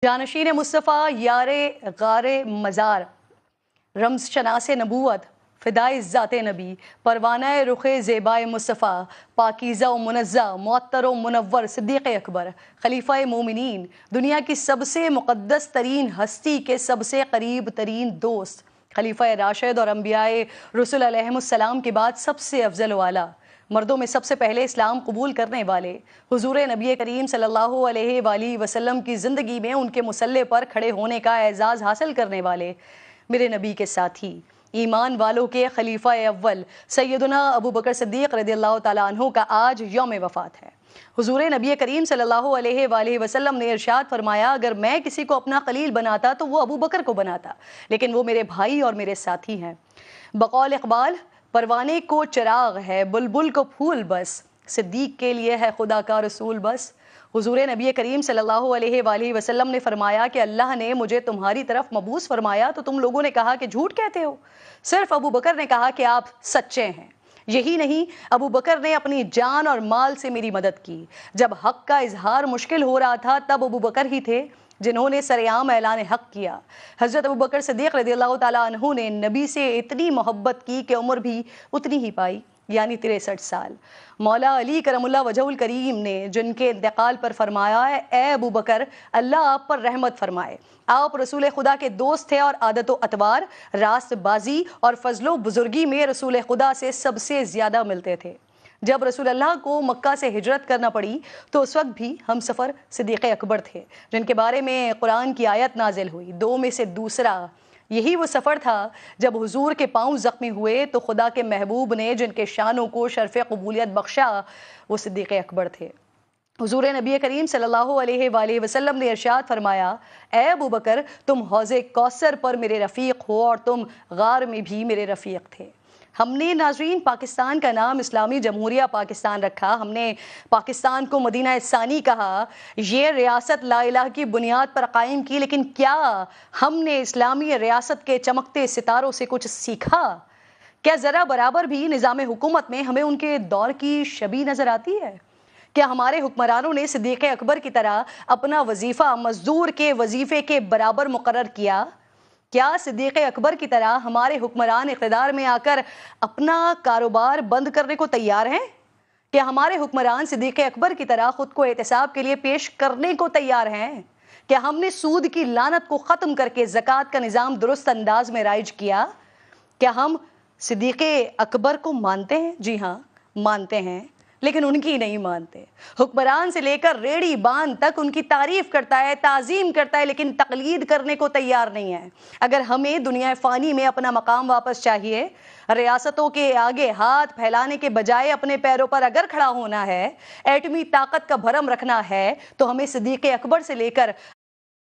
जानशीन मुस्तफ़ा यारे गारे मज़ार रम्ज़ शनास नबूवत फ़िदाए ज़ाते नबी परवाना रुख़े ज़ेबाए मुस्तफ़ा पाकीज़ा व मुनज़्ज़ा मुअत्तर व मुनव्वर सिद्दीक़ अकबर खलीफ़ाए मोमिनीन दुनिया की सबसे मुक़द्दस तरीन हस्ती के सबसे करीब तरीन दोस्त खलीफ़ाए राशिद और अंबियाए रसूल अलैहिमुस्सलाम के बाद सबसे अफजल वाला मर्दों में सबसे पहले इस्लाम कबूल करने वाले हुजूर नबी करीम सल्लल्लाहु अलैहि वसल्लम की ज़िंदगी में उनके मुसल्ले पर खड़े होने का एजाज़ हासिल करने वाले मेरे नबी के साथी ईमान वालों के खलीफा अव्वल सैयदना अबू बकर सिद्दीक़ रज़ियल्लाहु ताला अन्हु का आज यौम वफ़ात है। हुजूर नबी करीम सल्लल्लाहु अलैहि वसल्लम ने इरशाद फरमाया, अगर मैं किसी को अपना खलील बनाता तो वो अबू बकर को बनाता, लेकिन वो मेरे भाई और मेरे साथी हैं। बकौल इक़बाल, परवाने को चिराग है बुलबुल को फूल बस, सिद्दीक़ के लिए है खुदा का रसूल बस। हुजूर नबी करीम सल्लल्लाहु अलैहि वसल्लम ने फरमाया कि अल्लाह ने मुझे तुम्हारी तरफ मबूस फरमाया तो तुम लोगों ने कहा कि झूठ कहते हो। सिर्फ अबू बकर ने कहा कि आप सच्चे हैं। यही नहीं, अबू बकर ने अपनी जान और माल से मेरी मदद की। जब हक का इजहार मुश्किल हो रहा था तब अबू बकर ही थे जिन्होंने सरेआम ऐलान हक किया। हज़रत अबू बकर सिद्दीक़ रज़ियल्लाहु ताला अन्हु ने नबी से इतनी मोहब्बत की कि उम्र भी उतनी ही पाई, यानी 63 साल। मौला अली करमुल्लाह वजहुल करीम ने जिनके इंतकाल पर फरमाया है, ए अबू बकर, अल्लाह आप पर रहमत फरमाए, आप रसूल खुदा के दोस्त थे और आदत व अतवार, रास्तबाजी और फजलो बुजुर्गी में रसूल खुदा से सबसे ज़्यादा मिलते थे। जब रसूल अल्लाह को मक्का से हिजरत करना पड़ी तो उस वक्त भी हम सफ़र सिद्दीक़ अकबर थे जिनके बारे में कुरान की आयत नाजिल हुई। दो में से दूसरा यही वो सफ़र था जब हुजूर के पाँव ज़ख्मी हुए तो खुदा के महबूब ने जिनके शानों को शर्फ़ क़बूलियत बख्शा वो सिद्दीक़ अकबर थे। हुजूर नबी करीम सल्लल्लाहु अलैहि वसल्लम ने इरशाद फरमाया, ए अबू बकर, तुम हौज़े कौसर पर मेरे रफ़ीक हो और तुम गार में भी मेरे रफ़ीक थे। हमने नाज़रीन पाकिस्तान का नाम इस्लामी जमहूरिया पाकिस्तान रखा, हमने पाकिस्तान को मदीना सानी कहा, ये रियासत ला इलाहा की बुनियाद पर कायम की, लेकिन क्या हमने इस्लामी रियासत के चमकते सितारों से कुछ सीखा? क्या ज़रा बराबर भी निज़ाम हुकूमत में हमें उनके दौर की शबीह नज़र आती है? क्या हमारे हुक्मरानों ने सिद्दीक़ अकबर की तरह अपना वजीफ़ा मज़दूर के वजीफ़े के बराबर मुकर्रर किया? क्या सिद्दीक़ अकबर की तरह हमारे हुक्मरान इक़्तिदार में आकर अपना कारोबार बंद करने को तैयार हैं? क्या हमारे हुक्मरान सिद्दीक़ अकबर की तरह ख़ुद को एहतिसाब के लिए पेश करने को तैयार हैं? क्या हमने सूद की लानत को ख़त्म करके ज़कात का निज़ाम दुरुस्त अंदाज में राइज किया? क्या हम सिद्दीक़ अकबर को मानते हैं? जी हाँ, मानते हैं, लेकिन उनकी नहीं मानते। हुक्मरान से लेकर रेड़ी बांध तक उनकी तारीफ करता है, ताज़ीम करता है, लेकिन तकलीद करने को तैयार नहीं है। अगर हमें दुनिया फ़ानी में अपना मकाम वापस चाहिए, रियासतों के आगे हाथ फैलाने के बजाय अपने पैरों पर अगर खड़ा होना है, एटमी ताकत का भरम रखना है, तो हमें सिद्दीक़ अकबर से लेकर